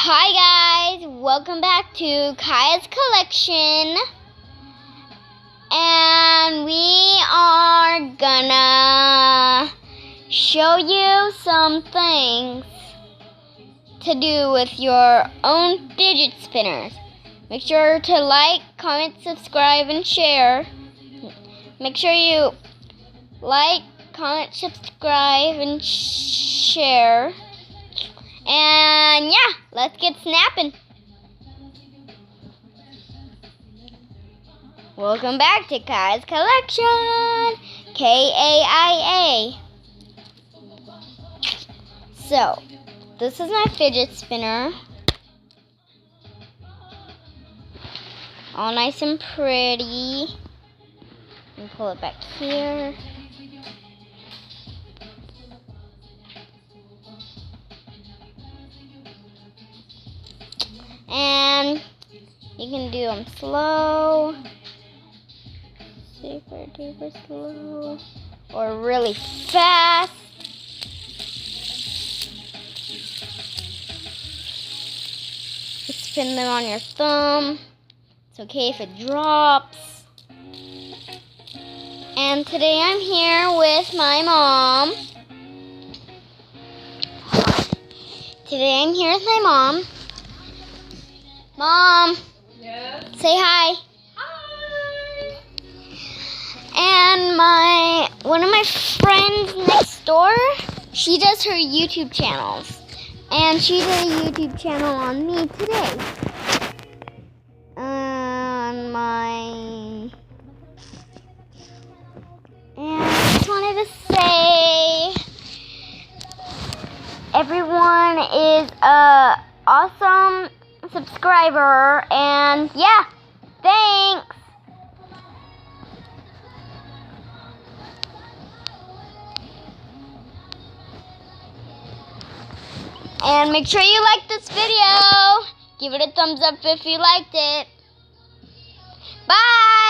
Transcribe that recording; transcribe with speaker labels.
Speaker 1: Hi guys, welcome back to Kaias Kollection, and we are gonna show you some things to do with your own fidget spinners. Make sure to like, comment, subscribe, and share. Make sure you like, comment, subscribe, and share. And yeah, let's get snapping. Welcome back to Kaias Kollection, Kaia. So, this is my fidget spinner. All nice and pretty. Let me pull it back here. And you can do them slow, super duper slow, or really fast. You spin them on your thumb. It's okay if it drops. And today I'm here with my mom. Today I'm here with my mom. Mom,
Speaker 2: Yes.
Speaker 1: say hi.
Speaker 2: Hi.
Speaker 1: And one of my friends next door, she does her YouTube channels. And she did a YouTube channel on me today. And I just wanted to say everyone is a awesome subscriber, and yeah, thanks. And make sure you like this video. Give it a thumbs up if you liked it. Bye.